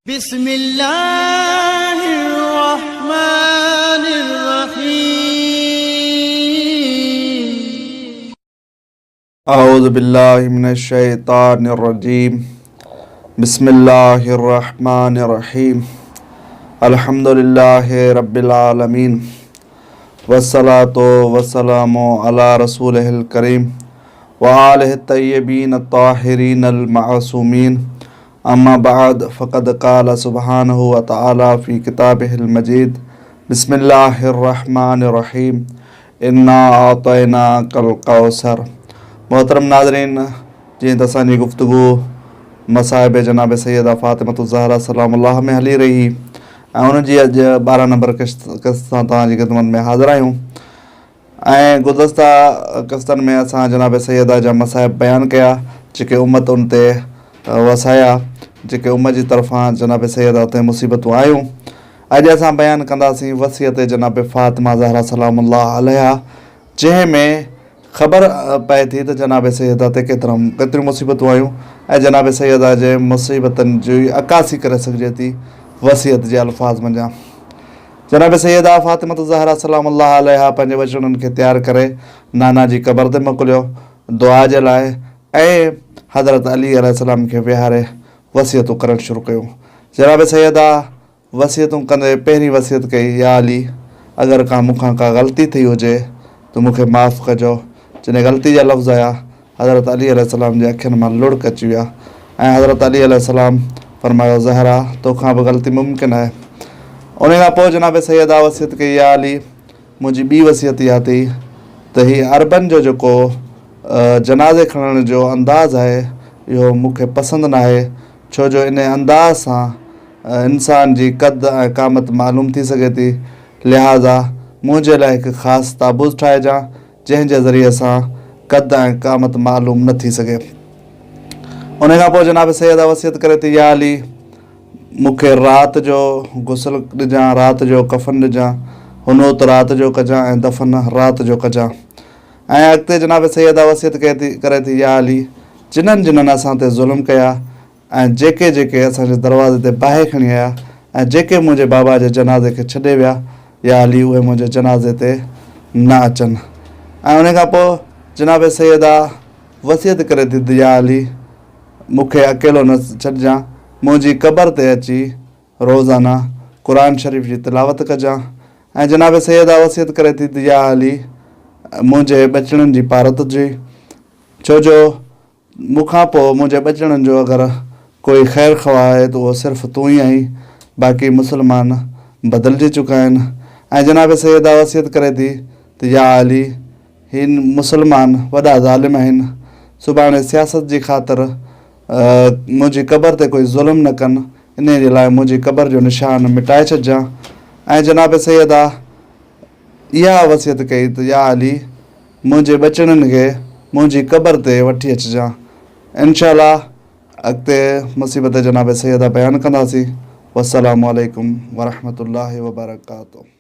بسم الله الرحمن الرحيم أعوذ بالله من الشيطان الرجيم بسم الله الرحمن الرحيم الحمد لله رب العالمين والصلاة والسلام على رسوله الكريم وآله الطيبين الطاهرين المعصومين أما بعد فقد قال سبحانه وتعالى في كتابه المجيد بسم الله الرحمن الرحيم إنا أعطيناك الكوثر. मोहतरम नाज़रीन, जीअं त असांजी गुफ्तगू मसाइब जनाब सैयदा फ़ातिमतु ज़हरा सलामुल्लाह में हली रही ऐं उनजी अॼु 12 नंबर किस्त सां तव्हांजी ख़िदमत में हाज़िर आहियूं। ऐं गुज़िश्ता किस्तनि में असां जनाब सैयदा जा मसाइब बयानु कया जेके उम्मत उन ते वसाया, जेके उम्मत जी तरफ़ां जनाब सैयदा ते मुसीबतूं आयूं। अॼु असां बयानु कंदासीं वसियत जनाब फ़ातिमा ज़हरा सलामुल्लाह अलैहा, जंहिं में ख़बर पए थी त जनाब सैयदा ते केतिरियूं मुसीबतूं आयूं ऐं जनाब सैयदा जे मुसीबतनि जी अकासी करे सघिजे थी वसियत जे अल्फाज़ मंझां। जनाब सैयदा फ़ातिमतु ज़हरा सलामुल्लाह अलैहा पंहिंजे बचड़नि खे तयारु करे नाना जी क़बर ते मोकिलियो दुआ जे लाइ ऐं हज़रत अली अलैहिस्सलाम खे विहारे वसियतूं करणु शुरू कयूं। जनाब सैयदा वसियतूं कंदे पहिरीं वसियत कई, या अली, अगरि मूंखां का ग़लती थी हुजे त मूंखे माफ़ु कजो। जॾहिं ग़लती जा लफ़्ज़ आया हज़रत अली अलैहिस्सलाम जे अखियुनि मां लुढ़क अची विया ऐं हज़रत अली अलैहिस्सलाम फरमायो, ज़हरा, तोखां बि ग़लती मुमकिन आहे। उन खां पोइ जनाब सैयदा वसियत कई, या अली, मुंहिंजी ॿी वसियत इहा अथई त हीअ अरबनि जो जेको जनाज़े खणण जो अंदाज़ आहे इहो मूंखे पसंदि न आहे, छो जो इन अंदाज़ सां इंसान जी क़द ऐं क़ामत मालूम थी सघे थी। लिहाज़ा मुंहिंजे लाइ हिकु ख़ासि ताबूज़ ठाहिजां जंहिंजे ज़रिए सां क़द ऐं क़ामत मालूम न थी सघे। उन खां पोइ जनाब सैयदा वसियत करे थी, या अली, मूंखे राति जो गुसल ॾिजां, राति जो कफ़न ॾिजां, हुनूत राति जो कजां ऐं दफ़न राति जो कजां। ऐं अॻिते जनाब सैयदा वसियत करे थी, या अली, जिन्हनि जिन्हनि असां ते ज़ुल्म कया ऐं जेके जेके असांजे दरवाज़े ते बाहि खणी आया ऐं जेके मुंहिंजे बाबा जे जनाज़े खे छॾे विया, या अली, उहे मुंहिंजे जनाज़े ते न अचनि। ऐं उन खां पोइ जनाब सैयदा वसियत करे थी, या अली, मूंखे अकेलो न छॾिजां, मुंहिंजी क़बर ते अची रोज़ाना क़ुरान शरीफ़ जी तिलावत कजां। ऐं जनाब सैयदा वसियत करे थी, या अली, मुंहिंजे बचड़नि जी पारत हुजे, छो जो मूंखां पोइ मुंहिंजे बचड़नि जो अगरि कोई ख़ैरु ख़्वाह आहे त उहो सिर्फ़ु तूं ई आहीं, बाक़ी मुस्लमान बदिलजी चुका आहिनि। ऐं जनाब सैयदा वसियत करे थी, या अली, हिन मुस्लमान वॾा ज़ालिम आहिनि, सुभाणे सियासत जी ख़ातिर मुंहिंजी क़बर ते कोई ज़ुल्म न कनि, इन जे लाइ मुंहिंजी क़बर जो निशान मिटाए छॾिजां। ऐं जनाब सैयदा इहा वसियत कई त, या अली, मुंहिंजे बचड़नि खे मुंहिंजी क़बर ते वठी अचिजां। इंशाअल्लाह अॻिते मुसीबत जनाब सैयदा बयानु कंदासीं। वस्सलामु अलैकुम वरहमतुल्लाहि वबरकातुहू।